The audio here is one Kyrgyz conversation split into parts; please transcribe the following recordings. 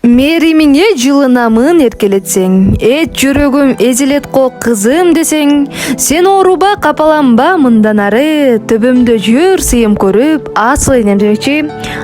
Меримиңе жылынамын эркелетсең, эт жүрөгүм эзилет ко кызым десең, сен ооруба капаланба мындан ары, төбөмдө жүр сыйым көрүп, асыл энем демекчи.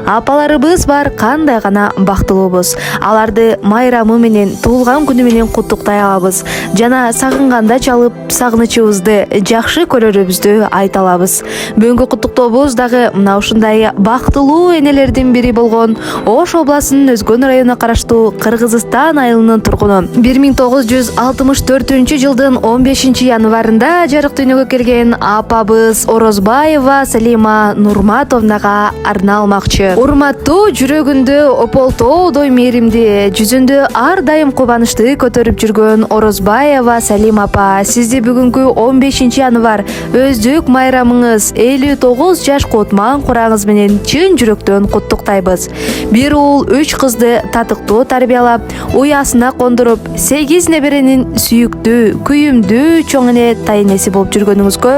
Апаларыбыз бар кандай гана бактылуубуз. Аларды майрамы менен, туулган күнү менен куттуктай алабыз. Жана сагынганда чалып, сагынычыбызды, жакшы көрөрүбүздү айта алабыз. Бүгүнкү куттуктообуз дагы мына ушундай бактылуу энелердин бири болгон Ош областынын Өзгөн районуна караштуу Кыргызстан айылынын тургуну 1964 жылдын 15 январында жарык дүйнөгө келген апабыз Орозбаева Салима Нурматовнага арналмакчы. Урматтуу, жүрөгүндө ополтоодой мээримди, жүзүндө ар дайым кубанычты көтөрүп жүргөн Орозбаева Салима апа, сизди бүгүнкү 15 январ өздүк майрамыңыз 59 жаш кутман курагыңыз менен чын жүрөктөн куттуктайбыз. Бир уул 3 кызды татыктуу тарбиялап, уясына кондуруп, 8 неберенин сүйүктүү, күйүмдүү чоң эне тайнеси болуп жүргөнүңүзгө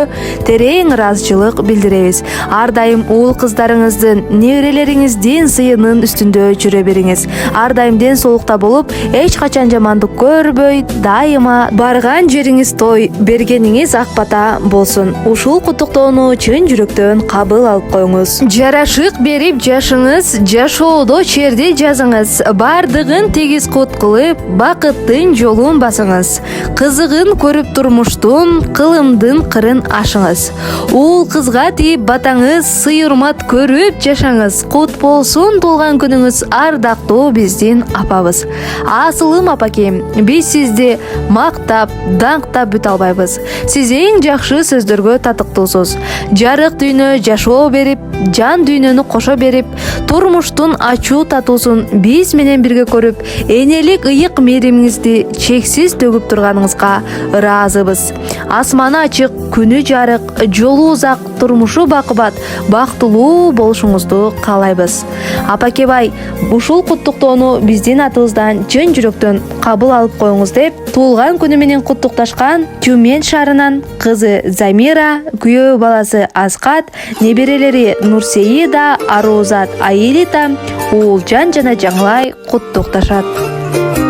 терең ыраазычылык билдиребиз. Ар дайым уул кыздарыңыздын, неберелериңиздин сыйынын үстүндө жүрө бериңиз. Ар дайым ден соолукта болуп, эч качан жамандык көрбөй, дайыма барган жериңиз той, бергениңиз ак бата болсун. Ушул куттуктоону чын жүрөктөн кабыл алып коюңуз. Жарашык берип жашыңыз, жашоодо черди жазыңыз, бардыгын тегиз кут кылып, бакыттын жолун басыңыз. Кызыгын көрүп турмуштун, кылымдын кырын ашыңыз. Уул кызга тип батаңыз, сый-урмат көрүп жашаңыз. Кут болсун туулган күнүңүз, ардактуу биздин апабыз. Асылым апакем, биз сизди мактап, даңктап бүтө албайбыз. Сиз эң жакшы сөздөргө татыктуусуз. Жарык дүйнө жашоо берип, жан дүйнөнү кошо берип, турмуштун ачуу татуусун биз менен бирге көрүп, энелик ыйык мээримиңизди чексиз төгүп турганыңызга ыраазыбыз. Асманы ачык, күнү жарык, жолу узак, турмушу бакыбат, бактылуу болушуңузду каалайбыз. Апакебай, ушул куттуктоону биздин атыбыздан чын жүрөктөн кабыл алып коюңуз деп, туулган күнү менен куттукташкан Тюмень шаарынан кызы Замира, күйөө баласы Аскат, неберелери Нурсеида, Арузат, Аилита, Уулжан жана Жаңылай куттукташат.